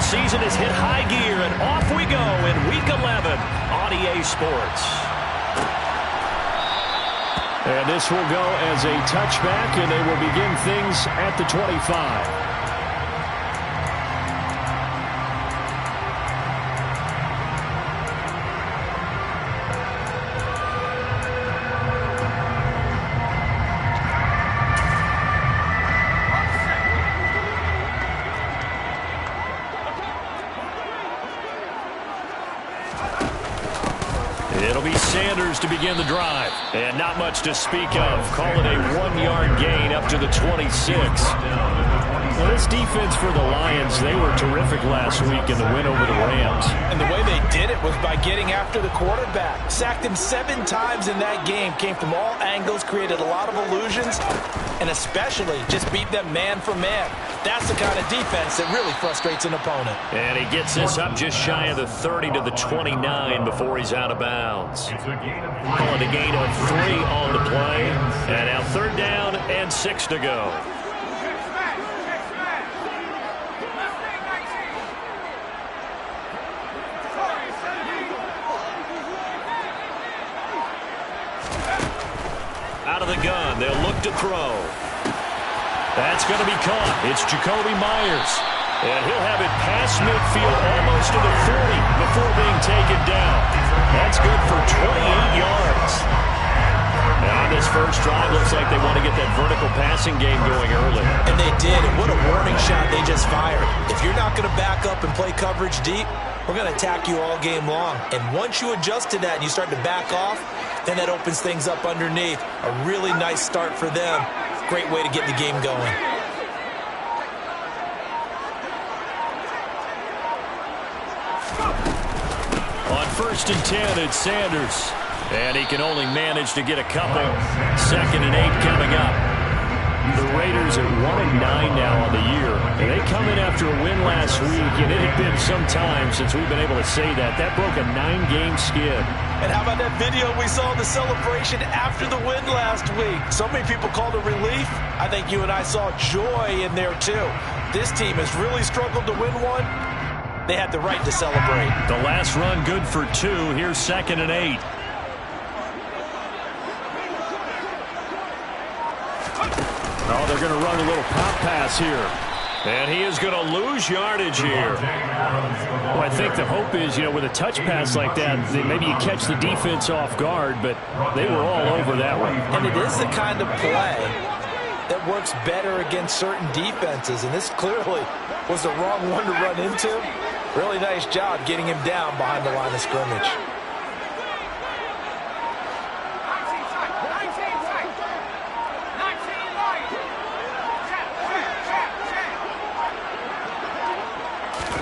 season has hit high gear, and off we go in Week 11 on EA Sports. And this will go as a touchback, and they will begin things at the 25. It'll be Sanders to begin the drive. And not much to speak of. Call it a 1-yard gain up to the 26. Well, this defense for the Lions, they were terrific last week in the win over the Rams. And the way they did it was by getting after the quarterback. Sacked him 7 times in that game. Came from all angles, created a lot of illusions, and especially just beat them man for man. That's the kind of defense that really frustrates an opponent. And he gets this up just shy of the 30 to the 29 before he's out of bounds. Calling a gain of 3 on the play. And now 3rd down and 6 to go. Out of the gun, they'll look to throw. That's going to be caught. It's Jacoby Myers. And he'll have it past midfield almost to the 40 before being taken down. That's good for 28 yards. And on this first drive, looks like they want to get that vertical passing game going early. And they did, and what a warning shot they just fired. If you're not going to back up and play coverage deep, we're going to attack you all game long. And once you adjust to that and you start to back off, then that opens things up underneath. A really nice start for them. Great way to get the game going. On 1st and 10, it's Sanders. And he can only manage to get a couple. 2nd and 8 coming up. The Raiders are 1-9 now on the year. And they come in after a win last week, and it had been some time since we've been able to say that. That broke a 9-game skid. And how about that video we saw, the celebration after the win last week? So many people called it relief. I think you and I saw joy in there, too. This team has really struggled to win one. They had the right to celebrate. The last run good for 2. Here's 2nd and 8. Oh, they're going to run a little pop pass here. And he is going to lose yardage here. Well, I think the hope is, with a touch pass like that, maybe you catch the defense off guard, but they were all over that one. And it is the kind of play that works better against certain defenses, and this clearly was the wrong one to run into. Really nice job getting him down behind the line of scrimmage.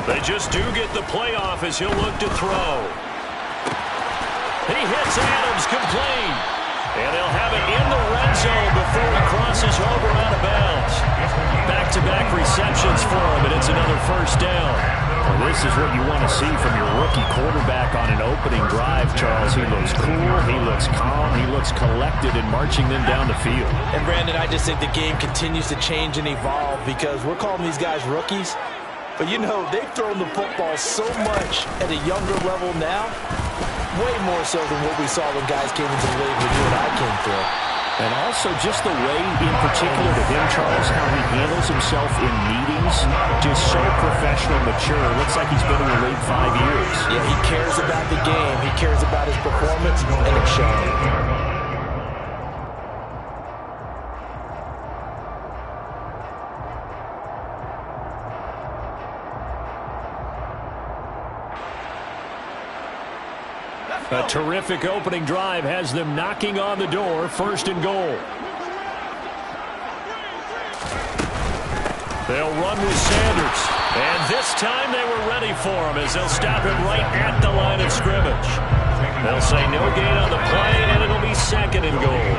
They just do get the playoff as he'll look to throw. He hits Adams complete. And they'll have it in the red zone before he crosses over out of bounds. Back-to-back receptions for him, and it's another 1st down. Well, this is what you want to see from your rookie quarterback on an opening drive, Charles. He looks cool, he looks calm, he looks collected in marching them down the field. And, Brandon, I just think the game continues to change and evolve because we're calling these guys rookies. But, they've thrown the football so much at a younger level now, way more so than what we saw when guys came into the league when you and I came through. And also just the way, in particular to him, Charles, how he handles himself in meetings, just so professional, mature. Looks like he's been in the league 5 years. Yeah, he cares about the game. He cares about his performance, and it's showing. A terrific opening drive has them knocking on the door. 1st and goal. They'll run with Sanders. And this time they were ready for him as they'll stop him right at the line of scrimmage. They'll say no gain on the play, and it'll be 2nd and goal.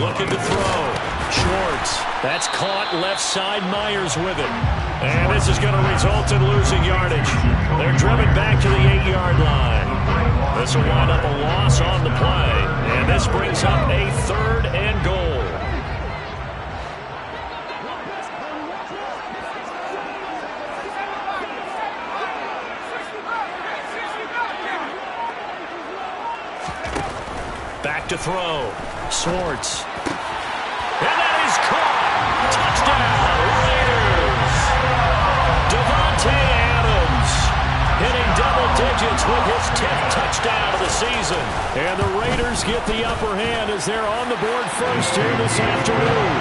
Looking to throw. Schwartz. That's caught left side. Myers with it. And this is going to result in losing yardage. They're driven back to the 8-yard line. This will wind up a loss on the play. And this brings up a 3rd and goal. throw. Swartz. And that is caught. Touchdown, Raiders. Devontae Adams hitting double digits with his 10th touchdown of the season. And the Raiders get the upper hand as they're on the board first here this afternoon.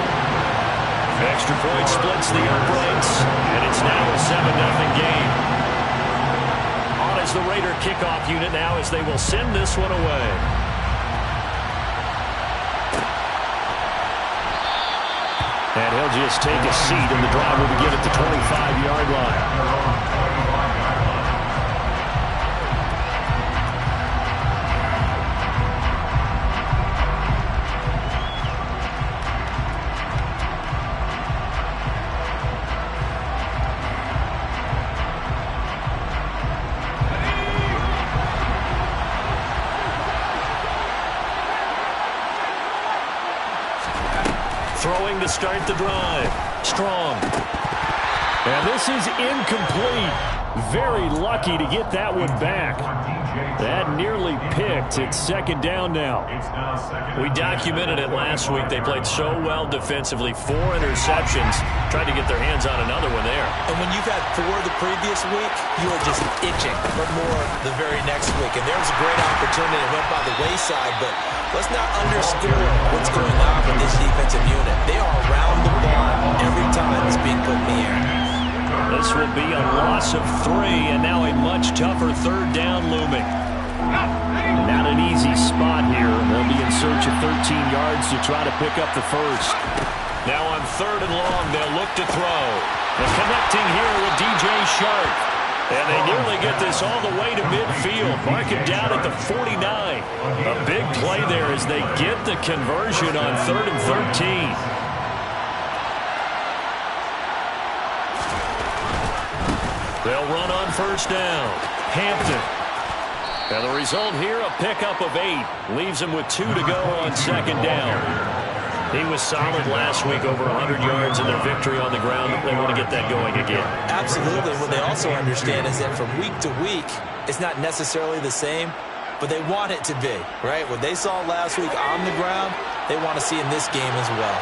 Extra point splits the uprights, and it's now a 7-0 game. On as the Raider kickoff unit now as they will send this one away. And he'll just take a seat, and the drive will begin at the 25-yard line. Throwing to start the drive. Strong. And this is incomplete. Very lucky to get that one back. That nearly picked. It's second down now. We documented it last week. They played so well defensively. 4 interceptions. Tried to get their hands on another one there. And when you've had 4 the previous week, you are just itching for more the very next week. And there was a great opportunity. It went by the wayside, but let's not underscore what's going on with this defensive unit. They are around the ball every time it's being put in the air. This will be a loss of 3, and now a much tougher third down looming. Not an easy spot here. They'll be in search of 13 yards to try to pick up the first. Now on 3rd and long, they'll look to throw. And connecting here with DJ Shark. And they nearly get this all the way to midfield. Mark him down at the 49. A big play there as they get the conversion on 3rd and 13. They'll run on first down. Hampton. And the result here, a pickup of 8. Leaves him with 2 to go on second down. He was solid last week, over 100 yards in their victory on the ground. They want to get that going again. Absolutely. What they also understand is that from week to week, it's not necessarily the same, but they want it to be, right? What they saw last week on the ground, they want to see in this game as well.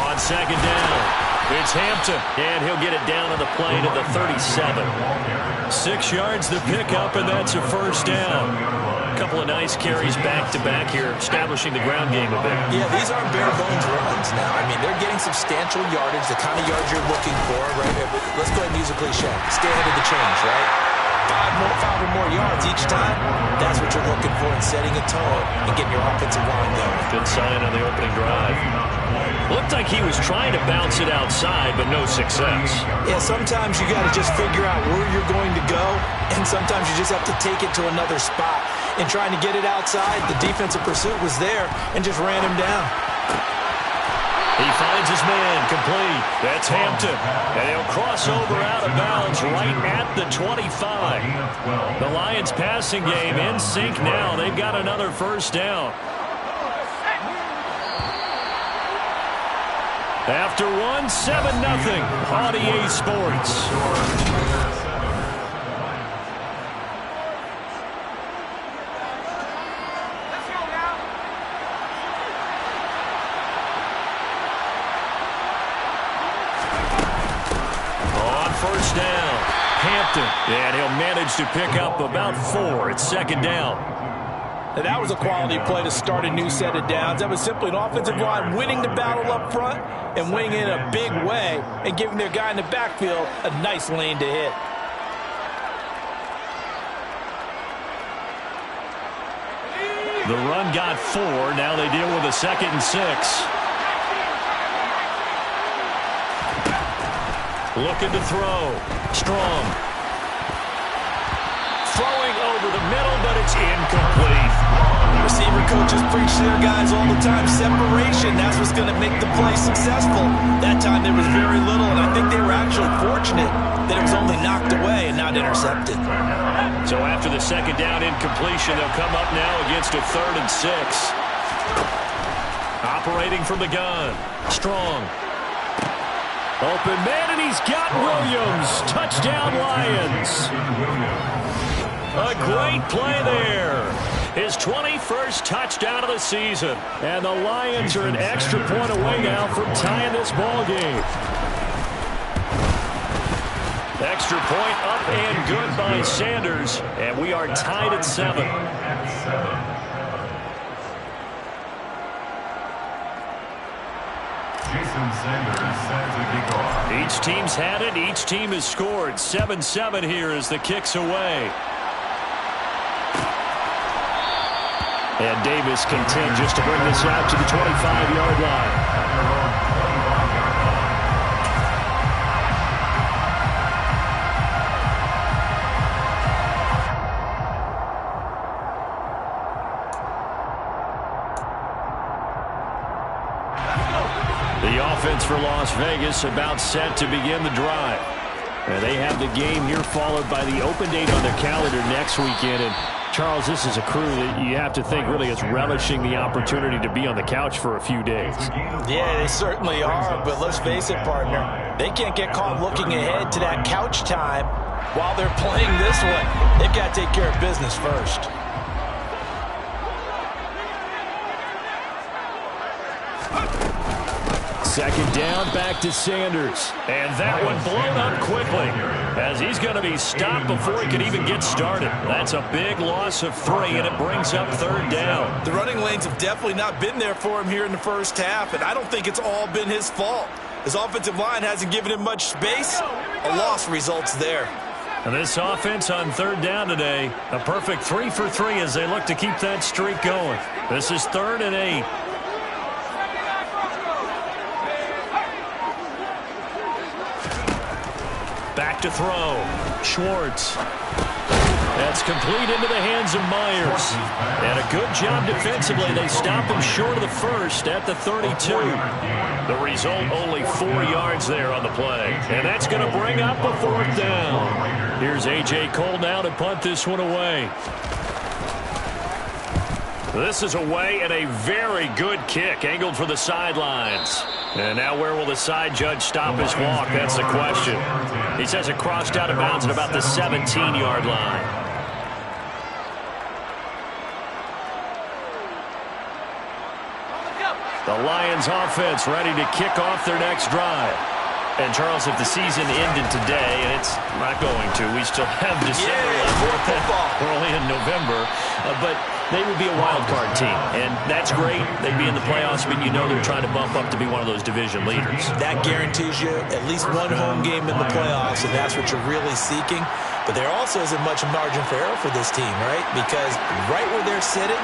On second down, it's Hampton, and he'll get it down on the play to the 37. 6 yards to pick up, and that's a first down. A couple of nice carries back-to-back here, establishing the ground game a bit. Yeah, these aren't bare-bones runs now. I mean, they're getting substantial yardage, the kind of yards you're looking for, right? Let's go ahead and use a cliche. Stay ahead of the change, right? 5 or more yards each time, that's what you're looking for in setting a tone and getting your offensive line going. Good sign on the opening drive. Looked like he was trying to bounce it outside, but no success. Yeah, sometimes you got to just figure out where you're going to go, and sometimes you just have to take it to another spot. And trying to get it outside, the defensive pursuit was there and just ran him down. He finds his man, complete. That's Hampton. And he'll cross over out of bounds right at the 25. The Lions passing game in sync now. They've got another first down. After 7-0 on EA Sports. First down, Hampton, and he'll manage to pick up about 4. It's second down. And that was a quality play to start a new set of downs. That was simply an offensive line winning the battle up front and winning it in a big way and giving their guy in the backfield a nice lane to hit. The run got 4. Now they deal with a 2nd and 6. Looking to throw. Strong. Throwing over the middle, but it's incomplete. Receiver coaches preach to their guys all the time. Separation, that's what's going to make the play successful. That time there was very little, and I think they were actually fortunate that it was only knocked away and not intercepted. So after the second down incompletion, they'll come up now against a 3rd and 6. Operating from the gun. Strong. Open man, and he's got Williams. Touchdown, Lions. A great play there. His 21st touchdown of the season. And the Lions are an extra point away now from tying this ball game. Extra point up and good by Sanders. And we are tied at 7. Each team's had it. Each team has scored. 7-7 here as the kick's away. And Davis content just to bring this out to the 25-yard line. The offense for Las Vegas about set to begin the drive. And they have the game here followed by the open date on their calendar next weekend. And Charles, this is a crew that you have to think really is relishing the opportunity to be on the couch for a few days. Yeah, they certainly are, but let's face it, partner. They can't get caught looking ahead to that couch time while they're playing this one. They've got to take care of business first. Second down, back to Sanders. And that one blown up quickly as he's going to be stopped before he can even get started. That's a big loss of 3, and it brings up third down. The running lanes have definitely not been there for him here in the first half, and I don't think it's all been his fault. His offensive line hasn't given him much space. A loss results there. And this offense on third down today, a perfect 3 for 3 as they look to keep that streak going. This is 3rd and 8. Back to throw. Schwartz. That's complete into the hands of Myers. And a good job defensively. They stop him short of the first at the 32. The result, only 4 yards there on the play. And that's going to bring up a 4th down. Here's A.J. Cole now to punt this one away. This is away and a very good kick, angled for the sidelines. And now where will the side judge stop his walk? That's the question. He says it crossed out of bounds at about the 17-yard line. The Lions offense ready to kick off their next drive. And, Charles, if the season ended today, and it's not going to, we still have December left. We're only in November. But they would be a wild card team, and that's great. They'd be in the playoffs, but you know they're trying to bump up to be one of those division leaders. That guarantees you at least one home game in the playoffs, and that's what you're really seeking. But there also isn't much margin for error for this team, right? Because right where they're sitting,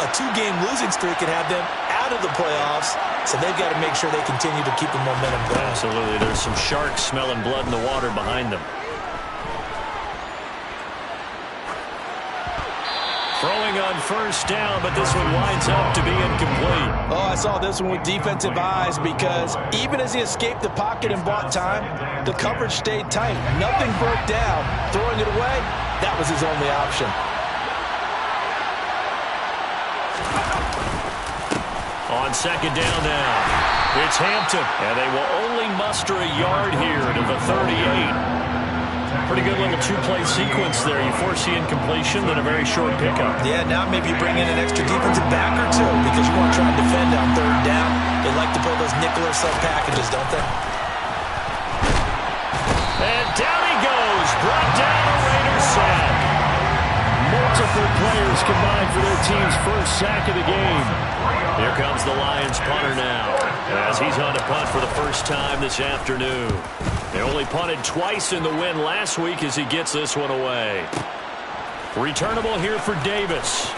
a 2-game losing streak could have them out of the playoffs, so they've got to make sure they continue to keep the momentum going. Absolutely. There's some sharks smelling blood in the water behind them. Throwing on first down, but this one winds up to be incomplete. Oh, I saw this one with defensive eyes because even as he escaped the pocket and bought time, the coverage stayed tight. Nothing broke down. Throwing it away, that was his only option. On second down now, it's Hampton, and they will only muster a yard here to the 38. Pretty good little 2-play sequence there. You force the incompletion, then a very short pickup. Yeah, now maybe you bring in an extra defensive back or two because you want to try and defend on third down. They like to pull those nickel or sub packages, don't they? And down he goes. Brought down a Raiders sack. Multiple players combined for their team's first sack of the game. Here comes the Lions punter now as he's on to punt for the first time this afternoon. They only punted twice in the win last week as he gets this one away. Returnable here for Davis.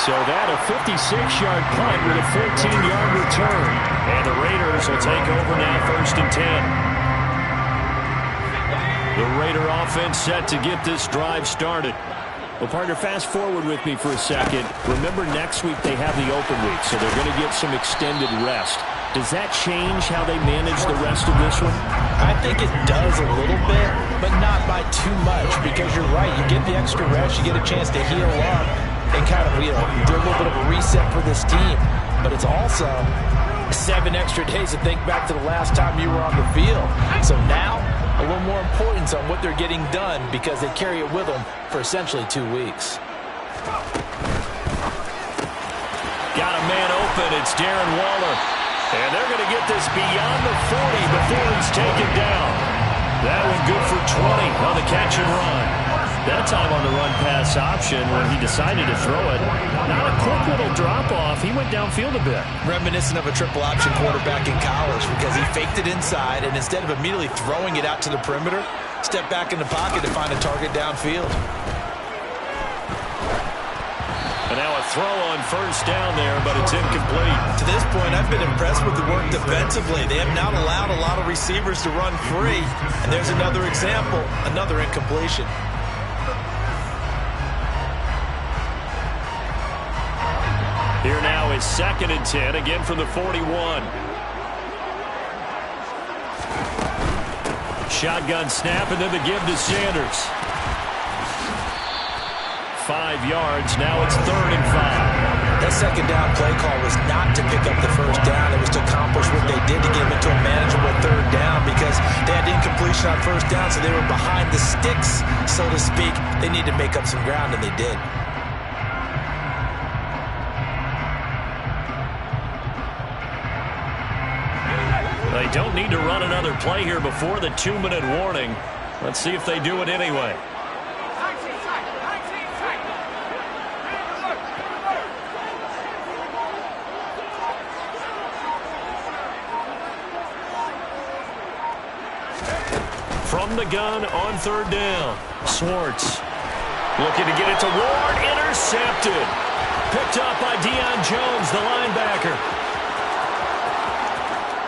So that a 56-yard punt with a 14-yard return. And the Raiders will take over now 1st and 10. The Raider offense set to get this drive started. Well, partner, fast forward with me for a second. Remember, next week they have the open week, so they're going to get some extended rest. Does that change how they manage the rest of this one? I think it does a little bit, but not by too much, because you're right. You get the extra rest, you get a chance to heal up and kind of, do a little bit of a reset for this team. But it's also 7 extra days to think back to the last time you were on the field. So now a little more importance on what they're getting done because they carry it with them for essentially 2 weeks. Got a man open. It's Darren Waller. And they're going to get this beyond the 40 before he's taken down. That one good for 20 on the catch and run. That time on the run-pass option when he decided to throw it. Not a quick little drop-off. He went downfield a bit. Reminiscent of a triple-option quarterback in college because he faked it inside, and instead of immediately throwing it out to the perimeter, stepped back in the pocket to find a target downfield. And now a throw on first down there, but it's incomplete. To this point, I've been impressed with the work defensively. They have not allowed a lot of receivers to run free. And there's another example, another incompletion. Here now is 2nd and 10, again from the 41. Shotgun snap, and then the give to Sanders. 5 yards, now it's 3rd and 5. That second down play call was not to pick up the first down. It was to accomplish what they did to get them into a manageable 3rd down because they had incompletion on first down, so they were behind the sticks, so to speak. They need to make up some ground, and they did. They don't need to run another play here before the 2-minute warning. Let's see if they do it anyway. From the gun on 3rd down. Swartz looking to get it to Ward. Intercepted. Picked up by Deion Jones, the linebacker.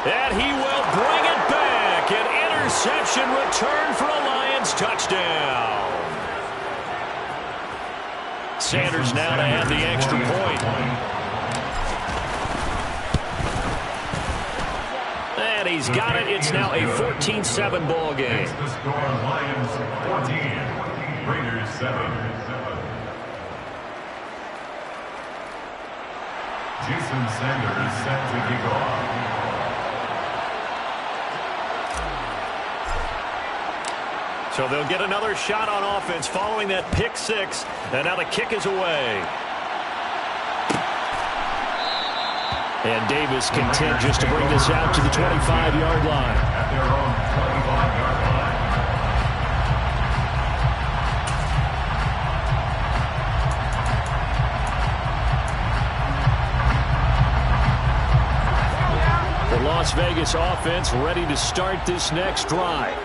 And he will bring it back. An interception return for a Lions touchdown. Sanders now to add the extra point. And he's got it. It's now a 14-7 ball game. The score, Lions 14, Raiders 7. Jason Sanders set to kick off. So they'll get another shot on offense following that pick 6. And now the kick is away. And Davis content just to bring this out to the 25-yard line. At their own 25-yard line. The Las Vegas offense ready to start this next drive.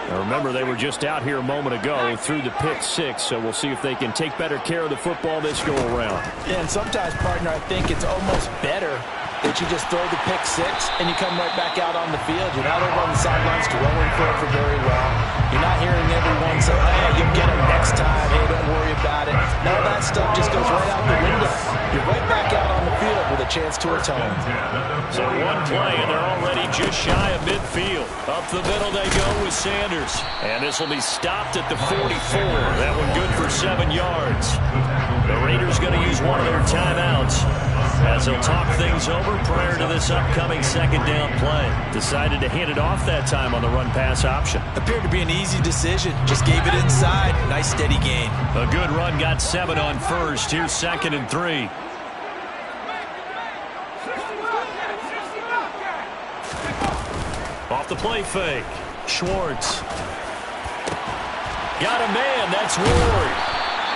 Now remember, they were just out here a moment ago through the pick 6, so we'll see if they can take better care of the football this go-around. Yeah, and sometimes, partner, I think it's almost better that you just throw the pick 6 and you come right back out on the field. You're not over on the sidelines dwelling for it for very long. You're not hearing everyone say, hey, you'll get them next time. Hey, don't worry about it. None of that stuff just goes right out the window. You're right back out on the field with a chance to atone. So one play, and they're already just shy of midfield. Up the middle they go with Sanders. And this will be stopped at the 44. That one good for 7 yards. The Raiders going to use one of their timeouts as they'll talk things over prior to this upcoming 2nd down play. Decided to hand it off that time on the run-pass option. Appeared to be an easy decision. Just gave it inside. Nice steady gain. A good run, got 7 on first. Here's 2nd and 3. Off the play fake. Schwartz. Got a man. That's Ward.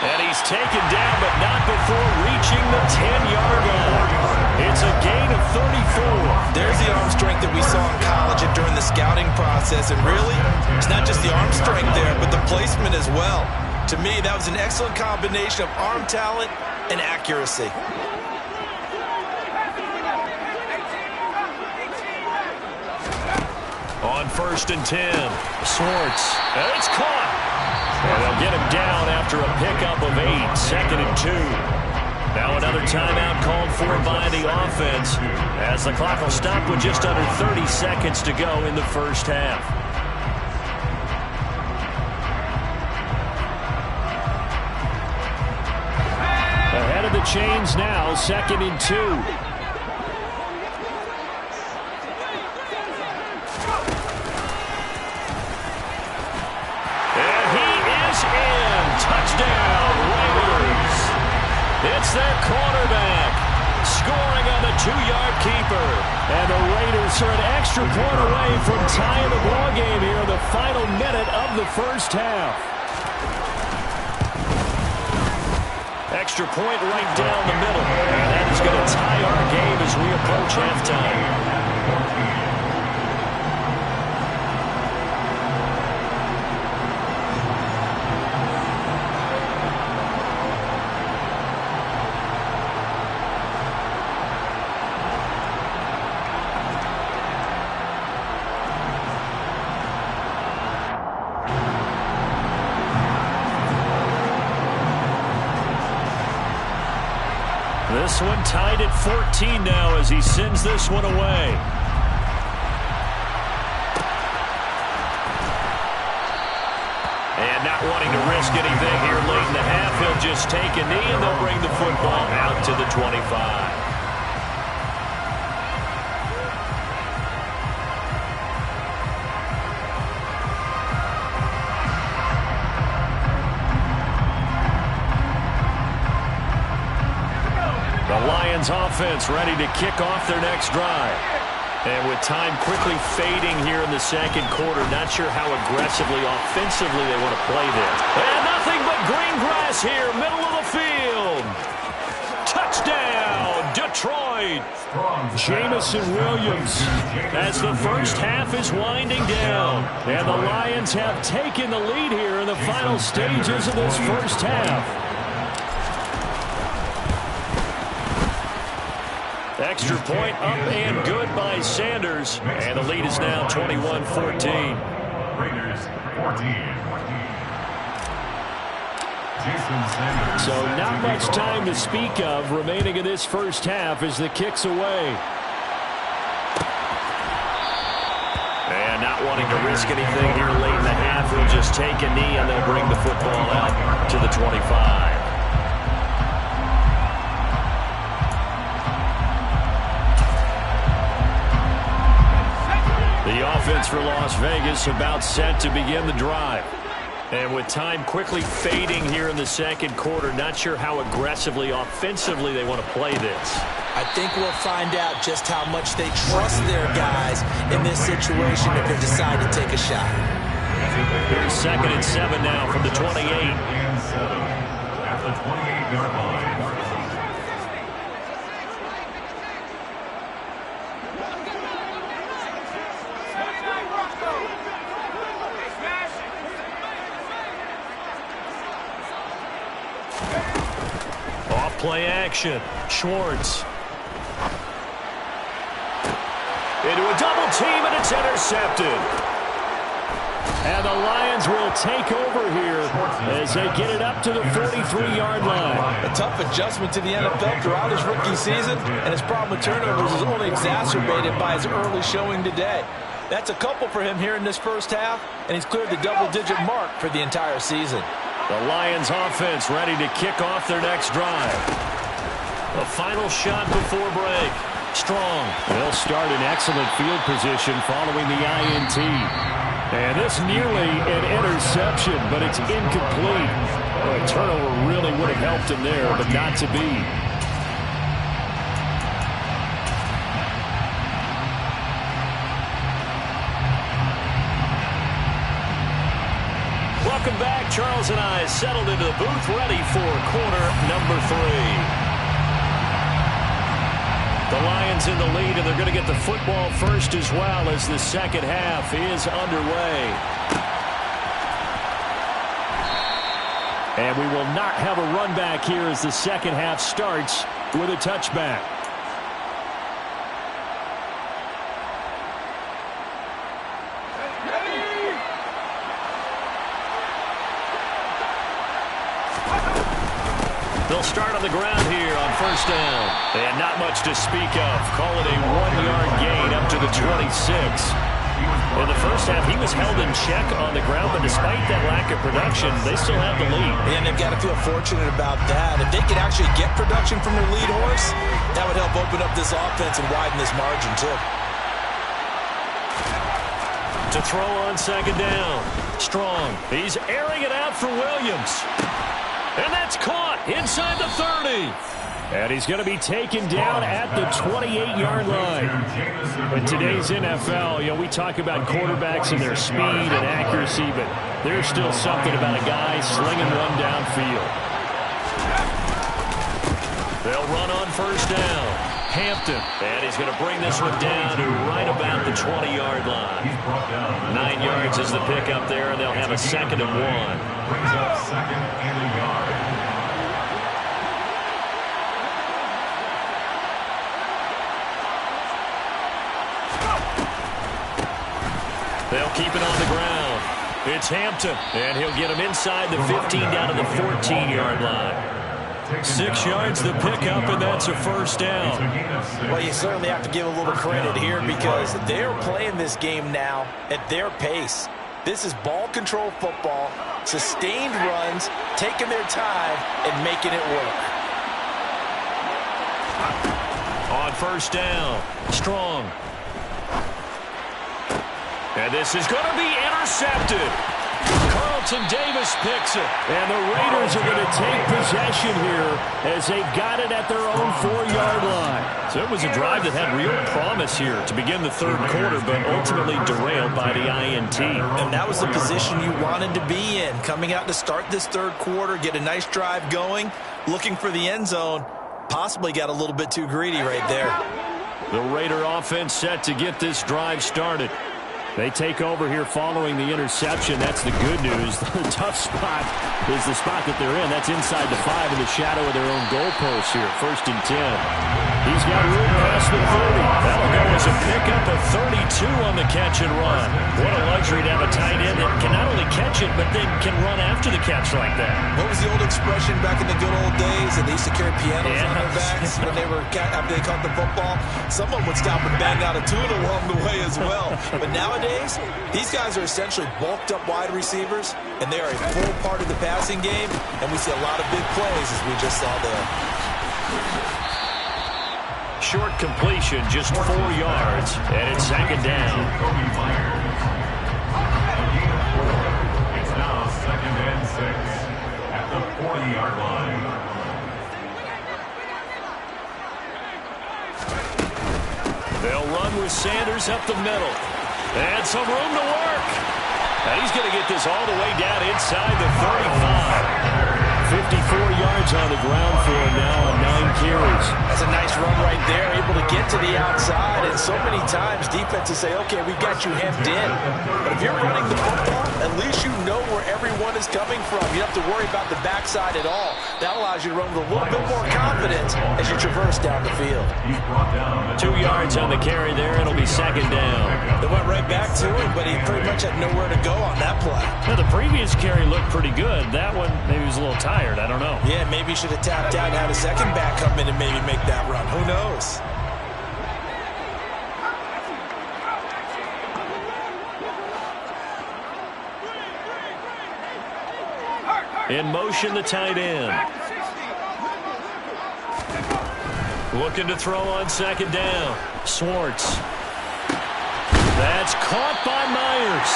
And he's taken down, but not before reaching the 10-yard line. It's a gain of 34. There's the arm strength that we saw in college and during the scouting process. And really, it's not just the arm strength there, but the placement as well. To me, that was an excellent combination of arm talent and accuracy. On 1st and 10, Swartz. And it's caught. And they'll get him down after a pickup of 8, 2nd and 2. Now another timeout called for by the offense as the clock will stop with just under 30 seconds to go in the first half. Ahead of the chains now, 2nd and 2. It's their quarterback scoring on the 2-yard keeper. And the Raiders are an extra point away from tying the ball game here in the final minute of the first half. Extra point right down the middle. And that is going to tie our game as we approach halftime. This one tied at 14 now as he sends this one away. And not wanting to risk anything here late in the half, he'll just take a knee and they'll bring the football out to the 25. Offense ready to kick off their next drive. And with time quickly fading here in the second quarter, not sure how aggressively, offensively they want to play this. And nothing but green grass here, middle of the field. Touchdown, Detroit. Jamison Williams as the first half is winding down. And the Lions have taken the lead here in the final stages of this first half. Extra point up and good by Sanders. And the lead is now 21-14. Raiders 14. So not much time to speak of remaining in this first half as the kick's away. And not wanting to risk anything here late in the half, he'll just take a knee and they'll bring the football out to the 25. The offense for Las Vegas about set to begin the drive. And with time quickly fading here in the second quarter, not sure how aggressively, offensively they want to play this. I think we'll find out just how much they trust their guys in this situation if they decide to take a shot. Here's 2nd and 7 now from the 28. At the 28-yard line. Play action. Schwartz. Into a double team, and it's intercepted. And the Lions will take over here as they get it up to the 43-yard line. A tough adjustment to the NFL throughout his rookie season, and his problem with turnovers is only exacerbated by his early showing today. That's a couple for him here in this first half, and he's cleared the double-digit mark for the entire season. The Lions offense ready to kick off their next drive. A final shot before break. Strong. They'll start in excellent field position following the INT. And this nearly an interception, but it's incomplete. A turnover really would have helped him there, but not to be. Welcome back. Charles and I settled into the booth ready for quarter number 3. The Lions in the lead, and they're going to get the football first as well as the second half is underway. And we will not have a run back here as the second half starts with a touchback. They'll start on the ground here on first down. And not much to speak of. Call it a 1-yard gain up to the 26. In the first half, he was held in check on the ground, but despite that lack of production, they still have the lead. And they've got to feel fortunate about that. If they could actually get production from their lead horse, that would help open up this offense and widen this margin, too. To throw on second down. Strong. He's airing it out for Williams. And that's caught inside the 30. And he's going to be taken down at the 28-yard line. In today's NFL, we talk about quarterbacks and their speed and accuracy, but there's still something about a guy slinging one downfield. They'll run on first down. Hampton, and he's going to bring this one down to right about the 20-yard line. 9 yards is the pickup there, and they'll have a 2nd and 1. Brings up 2nd and a yard. They'll keep it on the ground. It's Hampton, and he'll get him inside the 15 down to the 14-yard line. 6 yards the pickup, and that's a first down. Well, you certainly have to give a little credit here because they're playing this game now at their pace. This is ball control football, sustained runs, taking their time, and making it work. On first down, Strong. And this is going to be intercepted. Carlton Davis picks it. And the Raiders are going to take possession here as they've got it at their own 4-yard line. So it was a drive that had real promise here to begin the third quarter, but ultimately derailed by the INT. And that was the position you wanted to be in. Coming out to start this third quarter, get a nice drive going, looking for the end zone. Possibly got a little bit too greedy right there. The Raider offense set to get this drive started. They take over here following the interception. That's the good news. The tough spot is the spot that they're in. That's inside the 5 in the shadow of their own goalpost here. 1st and 10. He's got room past the 30. That'll go as a pickup of 32 on the catch and run. What a luxury to have a tight end that can not only catch it, but then can run after the catch like that. What was the old expression back in the good old days that they used to carry pianos on their backs when they were after they caught the football? Someone would stop and bang out a tune along the way as well. But nowadays, these guys are essentially bulked up wide receivers, and they are a full part of the passing game, and we see a lot of big plays as we just saw there. Short completion, just 4 yards, and it's 2nd down. It's now 2nd and 6 at the 40-yard line. They'll run with Sanders up the middle. And some room to work. And he's going to get this all the way down inside the 35. 54 yards on the ground for him now on 9 carries. That's a nice run right there, able to get to the outside. And so many times defenses say, okay, we've got you hemmed in. But if you're running the football, at least you know where everyone is coming from. You don't have to worry about the backside at all. That allows you to run with a little bit more confidence as you traverse down the field. 2 yards on the carry there. It'll be 2nd down. They went right back to him, but he pretty much had nowhere to go on that play. Now, the previous carry looked pretty good. That one, maybe he was a little tired. I don't know. Yeah, maybe he should have tapped out and had a second back come in and maybe make that run. Who knows? In motion, the tight end. Looking to throw on 2nd down. Swartz. That's caught by Myers.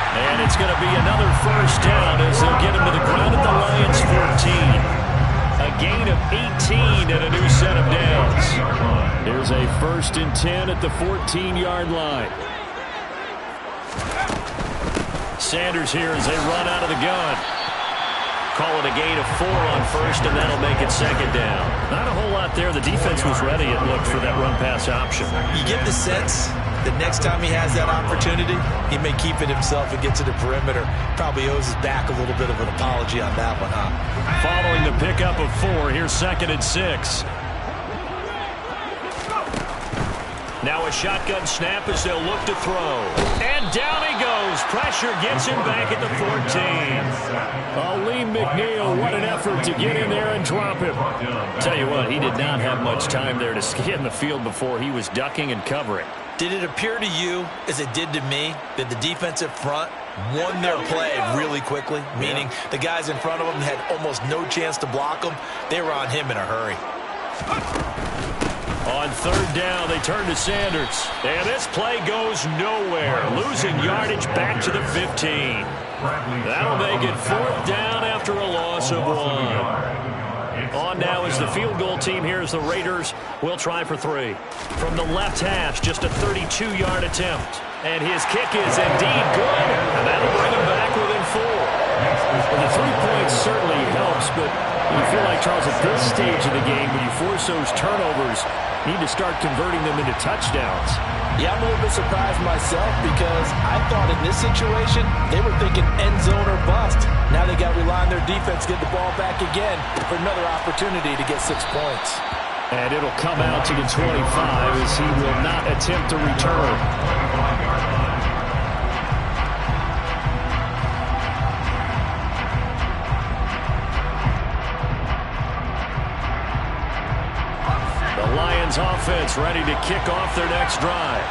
And it's going to be another first down as they'll get him to the ground at the Lions' 14. A gain of 18 and a new set of downs. Here's a 1st and 10 at the 14-yard line. Sanders here as they run out of the gun. Call it a gain of 4 on 1st, and that'll make it 2nd down. Not a whole lot there. The defense was ready, it looked, for that run-pass option. You get the sense that next time he has that opportunity, he may keep it himself and get to the perimeter. Probably owes his back a little bit of an apology on that one, huh? Following the pickup of 4, here's 2nd and 6. Now a shotgun snap as they'll look to throw. And down he goes. Pressure gets him back at the 14. Lee McNeil, what an effort to get in there and drop him. Tell you what, he did not have much time there to scan the field before he was ducking and covering. Did it appear to you, as it did to me, that the defensive front won their play really quickly? Meaning the guys in front of them had almost no chance to block them. They were on him in a hurry. On 3rd down, they turn to Sanders. And this play goes nowhere. Losing yardage back to the 15. That'll make it 4th down after a loss of 1. On now is the field goal team here as the Raiders will try for 3. From the left hash, just a 32-yard attempt. And his kick is indeed good, and that'll bring him back within 4. Well, the 3 points certainly helps, but you feel like, Charles, at this stage of the game, when you force those turnovers, you need to start converting them into touchdowns. Yeah, I'm a little bit surprised myself because I thought in this situation they were thinking end zone or bust. Now they got to rely on their defense to get the ball back again for another opportunity to get 6 points. And it'll come out to the 25 as he will not attempt to return. Offense ready to kick off their next drive.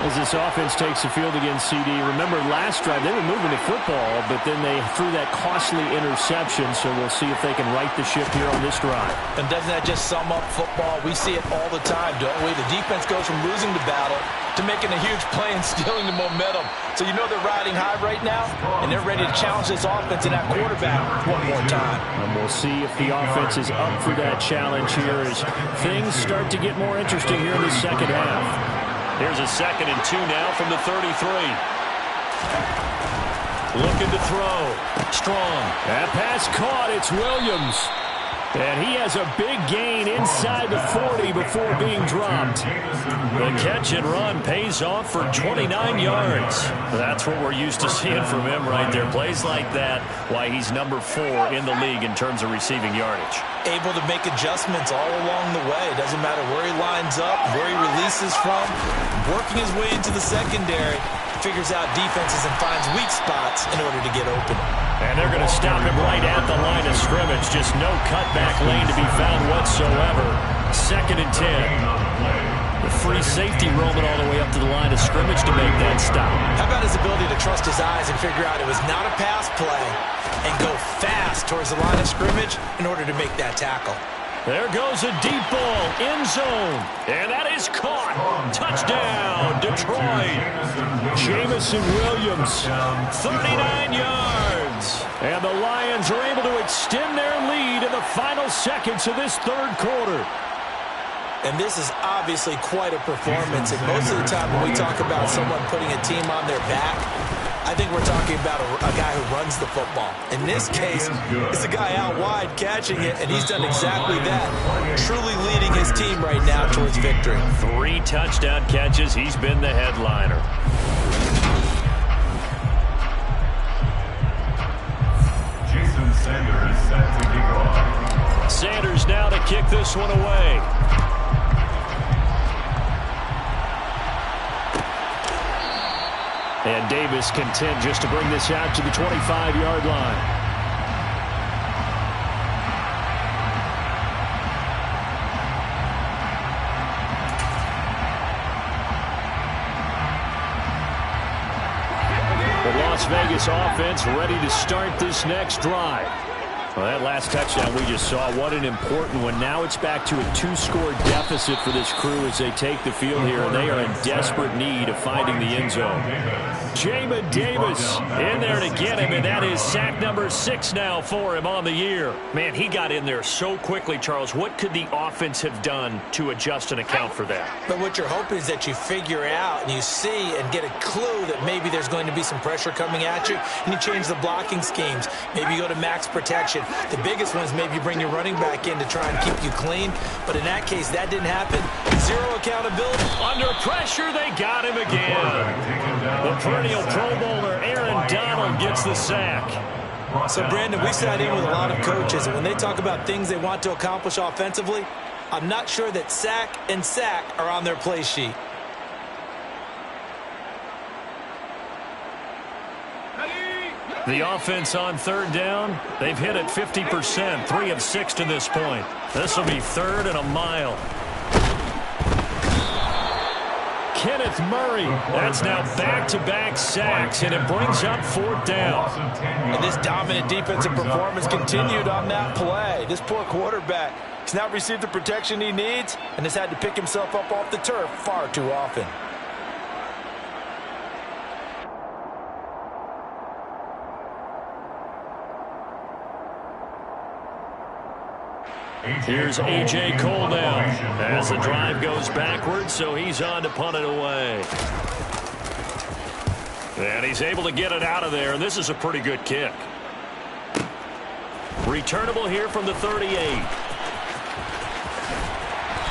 As this offense takes the field against CD, remember last drive they were moving the football, but then they threw that costly interception, so we'll see if they can right the ship here on this drive. And doesn't that just sum up football? We see it all the time, don't we? The defense goes from losing the battle to making a huge play and stealing the momentum. So you know they're riding high right now, and they're ready to challenge this offense and that quarterback one more time. And we'll see if the offense is up for that challenge here as things start to get more interesting here in the second half. Here's a 2nd and 2 now from the 33. Looking to throw. Strong. That pass caught. It's Williams. And he has a big gain inside the 40 before being dropped. The catch and run pays off for 29 yards. That's what we're used to seeing from him right there. Plays like that, why he's number 4 in the league in terms of receiving yardage. Able to make adjustments all along the way. Doesn't matter where he lines up, where he releases from. Working his way into the secondary. Figures out defenses and finds weak spots in order to get open. And they're going to stop him right at the line of scrimmage. Just no cutback lane to be found whatsoever. 2nd and 10. The free safety roaming all the way up to the line of scrimmage to make that stop. How about his ability to trust his eyes and figure out it was not a pass play and go fast towards the line of scrimmage in order to make that tackle. There goes a deep ball, end zone, and that is caught. Touchdown, Detroit. Jamison Williams, 39 yards. And the Lions are able to extend their lead in the final seconds of this 3rd quarter. And this is obviously quite a performance. And most of the time when we talk about someone putting a team on their back, I think we're talking about a guy who runs the football. In this case, it's a guy out wide catching it, and he's done exactly that. Truly leading his team right now towards victory. 3 touchdown catches. He's been the headliner. Jason Sanders set to kick off. Sanders now to kick this one away. And Davis content just to bring this out to the 25-yard line. The Las Vegas offense ready to start this next drive. Well, that last touchdown we just saw, what an important one. Now it's back to a 2-score deficit for this crew as they take the field here, and they are in desperate need of finding the end zone. Jamin Davis in there to get him, and that is sack number 6 now for him on the year. Man, he got in there so quickly, Charles. What could the offense have done to adjust and account for that? But what you're hoping is that you figure out and you see and get a clue that maybe there's going to be some pressure coming at you, and you change the blocking schemes. Maybe you go to max protection. The biggest one is maybe you bring your running back in to try and keep you clean. But in that case, that didn't happen. 0 accountability. Under pressure, they got him again. The perennial Pro Bowler Aaron Donald gets the sack. So, Brandon, we sat in with a lot of coaches, and when they talk about things they want to accomplish offensively, I'm not sure that sack and sack are on their play sheet. The offense on 3rd down, they've hit it 50%, 3 of 6 to this point. This will be 3rd and a mile. Kenneth Murray, that's now back-to-back sacks, and it brings up 4th down. And this dominant defensive performance continued on that play. This poor quarterback has not received the protection he needs and has had to pick himself up off the turf far too often. Here's A.J. Cole now as the drive goes backwards, so he's on to punt it away. And he's able to get it out of there, and this is a pretty good kick. Returnable here from the 38.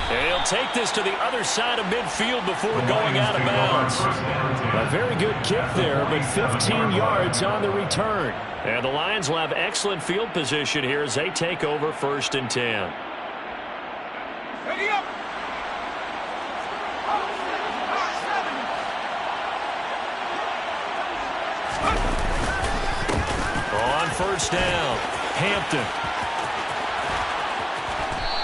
And he'll take this to the other side of midfield before going out of bounds. A very good kick there, but 15 yards on the return. And the Lions will have excellent field position here as they take over 1st and 10. On 1st down, Hampton.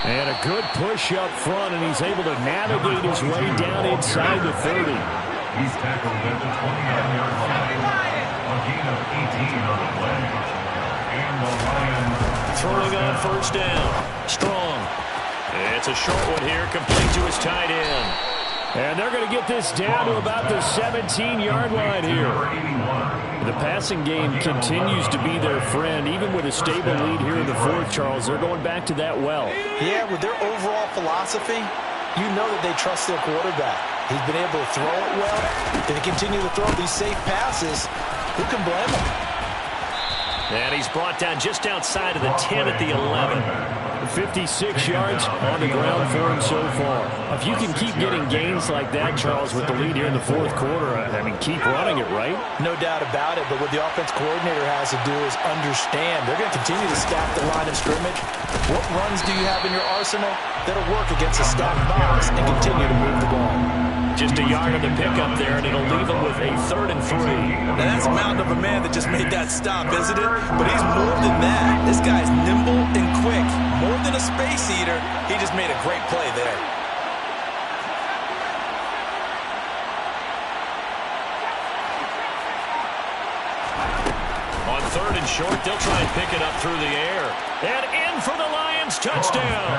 And a good push up front, and he's able to navigate his way down inside the 30. He's tackled at the 29-yard line. A gain of 18 on the play. And the Lions throwing on 1st down. Strong. It's a short one here, complete to his tight end. And they're going to get this down to about the 17-yard line here. The passing game continues to be their friend. Even with a stable lead here in the 4th, Charles, they're going back to that well. Yeah, with their overall philosophy, you know that they trust their quarterback. He's been able to throw it well. If they continue to throw these safe passes, who can blame him? And he's brought down just outside of the 10 at the 11. 56 yards on the ground for him so far. If you can keep getting gains like that, Charles, with the lead here in the 4th quarter, I mean, keep running it, right? No doubt about it, but what the offense coordinator has to do is understand. They're going to continue to stack the line of scrimmage. What runs do you have in your arsenal that'll work against a stacked box and continue to move the ball? Just a yard of the pickup there, and it'll leave him with a 3rd and 3. Now, that's a mountain of a man that just made that stop, isn't it? But he's more than that. This guy's nimble and quick. More than a space eater, he just made a great play there. On 3rd and short, they'll try and pick it up through the air. And in for the Lions, touchdown.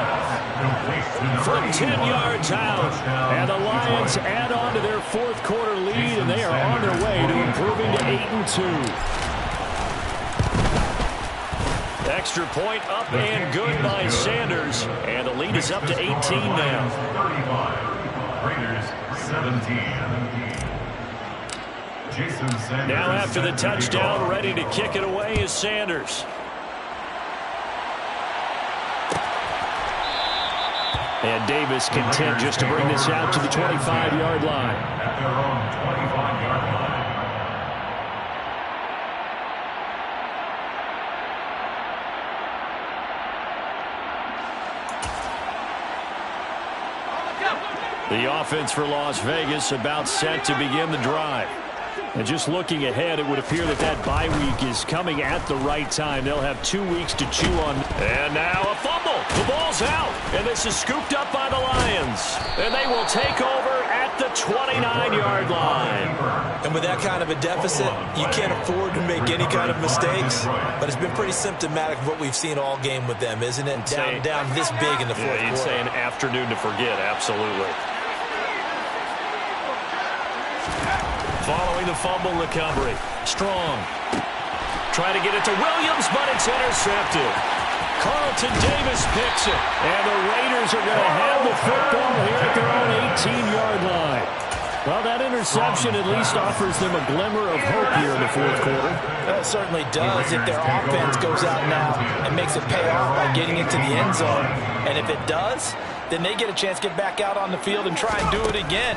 From 10 yards out. And the Lions add on to their 4th quarter lead, and they are on their way to improving to 8-2. Extra point up and good by Sanders. And the lead is up to 18 now. 35, Raiders 17. Now after the touchdown, ready to kick it away is Sanders. And Davis content just to bring this out to the 25-yard line. At their own 25-yard line. The offense for Las Vegas about set to begin the drive. And just looking ahead, it would appear that that bye week is coming at the right time. They'll have 2 weeks to chew on. And now a fumble. The ball's out. And this is scooped up by the Lions. And they will take over at the 29-yard line. And with that kind of a deficit, you can't afford to make any kind of mistakes. But it's been pretty symptomatic of what we've seen all game with them, isn't it? Down this big in the 4th quarter. You'd say an afternoon to forget, absolutely. Following the fumble recovery. Strong. Trying to get it to Williams, but it's intercepted. Carlton Davis picks it. And the Raiders are going to have the football here at their own 18-yard line. Well, that interception at least offers them a glimmer of hope here in the 4th quarter. It certainly does if their offense goes out now and makes it pay off by getting into the end zone. And if it does, then they get a chance to get back out on the field and try and do it again.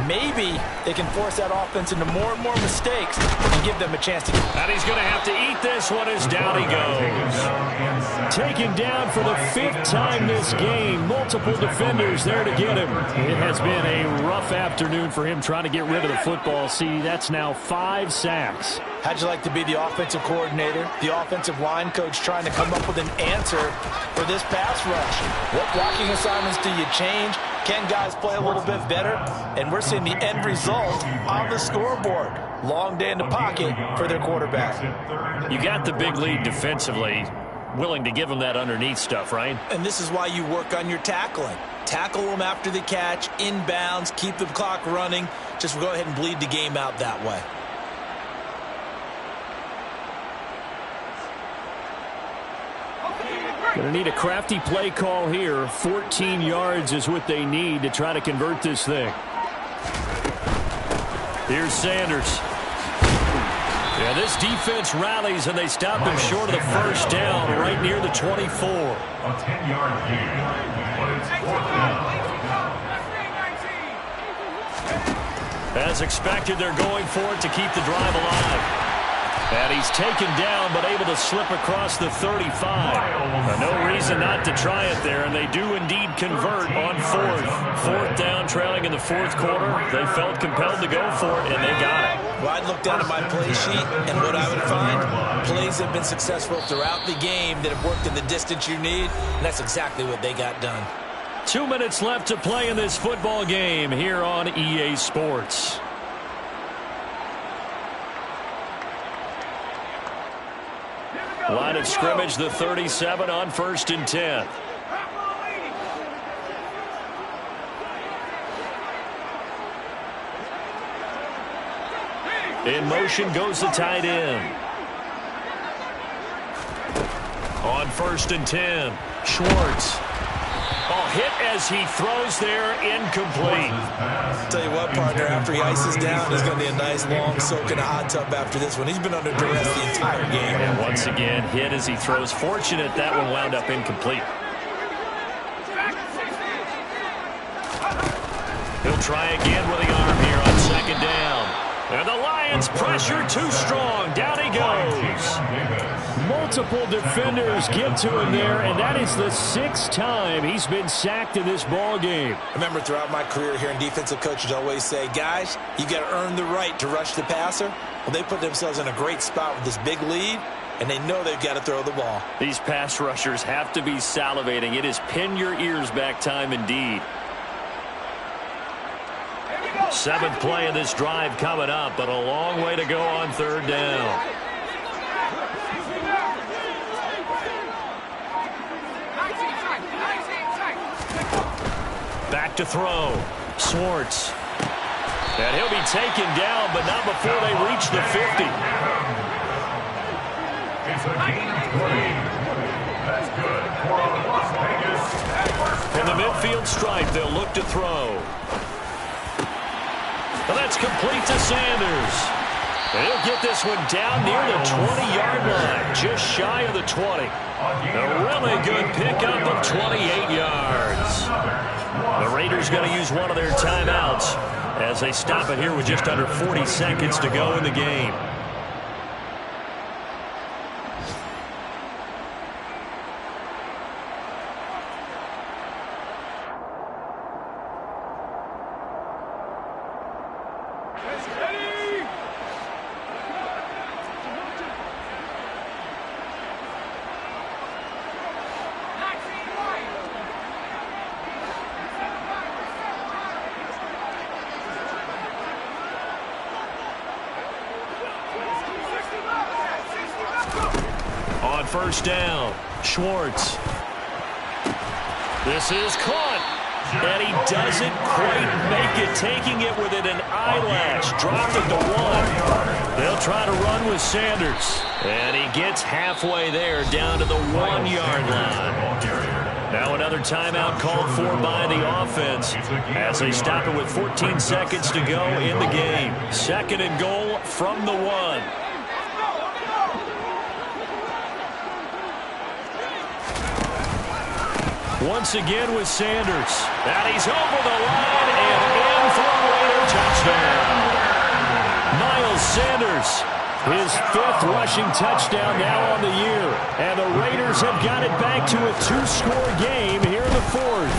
Maybe they can force that offense into more and more mistakes and give them a chance to. And he's going to have to eat this one as down he goes. Taken down for the 5th time this game. Multiple defenders there to get him. It has been a rough afternoon for him trying to get rid of the football. See, that's now 5 sacks. How'd you like to be the offensive coordinator, the offensive line coach trying to come up with an answer for this pass rush? What blocking assignments do you change? Can guys play a little bit better? And we're seeing the end result on the scoreboard. Long day in the pocket for their quarterback. You got the big lead defensively. Willing to give them that underneath stuff, right? And this is why you work on your tackling. Tackle them after the catch, inbounds, keep the clock running. Just go ahead and bleed the game out that way. Going to need a crafty play call here. 14 yards is what they need to try to convert this thing. Here's Sanders. Yeah, this defense rallies, and they stop him short of the first down right near the 24. A 10-yard gain, but it's 4th down. As expected, they're going for it to keep the drive alive. And he's taken down, but able to slip across the 35. No reason not to try it there, and they do indeed convert on 4th. 4th down, trailing in the 4th quarter. They felt compelled to go for it, and they got it. Well, I'd look down at my play sheet, and what I would find, plays have been successful throughout the game that have worked in the distance you need, and that's exactly what they got done. 2 minutes left to play in this football game here on EA Sports. Line of scrimmage, the 37 on 1st and 10. In motion goes the tight end. On 1st and 10, Schwartz. Oh, hit as he throws there, incomplete. I'll tell you what, partner, after he ices down, there's going to be a nice long soak in a hot tub after this one. He's been under duress the entire game. And once again, hit as he throws. Fortunate that one wound up incomplete. He'll try again with the arm here on 2nd down. And the Lions pressure too strong. Down he goes. Multiple defenders get to him there, and that is the 6th time he's been sacked in this ball game. I remember throughout my career here in defensive coaches always say, guys, you got to earn the right to rush the passer. Well, they put themselves in a great spot with this big lead, and they know they've got to throw the ball. These pass rushers have to be salivating. It is pin your ears back time indeed. 7th play of this drive coming up, but a long way to go on 3rd down. Back to throw. Schwartz. And he'll be taken down, but not before they reach the 50. It's a gain of 20. That's good for Las Vegas. From the midfield stripe, they'll look to throw. Well, that's complete to Sanders. And he'll get this one down near the 20-yard line, just shy of the 20. A really good pickup of 28 yards. The Raiders going to use one of their timeouts as they stop it here with just under 40 seconds to go in the game. On 1st down, Schwartz. This is caught. And he doesn't quite make it, taking it within an eyelash. Dropped it to 1. They'll try to run with Sanders. And he gets halfway there, down to the 1-yard line. Now another timeout called for by the offense as they stop it with 14 seconds to go in the game. 2nd and goal from the 1. Once again with Sanders. And he's over the line and in for a Raider touchdown. Miles Sanders, his 5th rushing touchdown now on the year. And the Raiders have got it back to a 2-score game here in the 4th.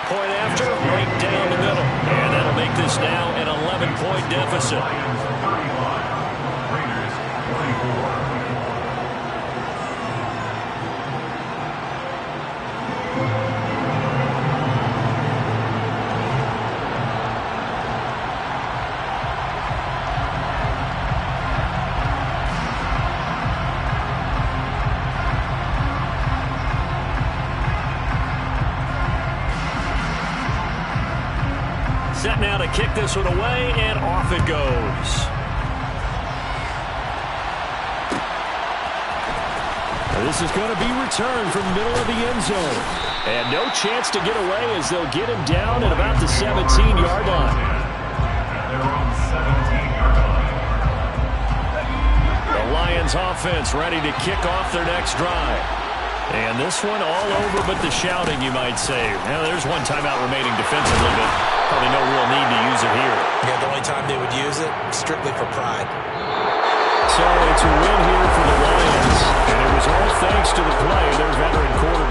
Point after, right down the middle. And that'll make this now an 11-point deficit. Raiders 44. Set now to kick this one away, and off it goes. This is going to be returned from the middle of the end zone. And no chance to get away as they'll get him down at about the 17-yard line. They're on the 17-yard line. The Lions offense ready to kick off their next drive. And this one all over but the shouting, you might say. Now, there's one timeout remaining defensively, but probably no real need to use it here. Yeah, the only time they would use it, strictly for pride. So it's a win here for the Lions, and it was all thanks to the play of their veteran quarterback.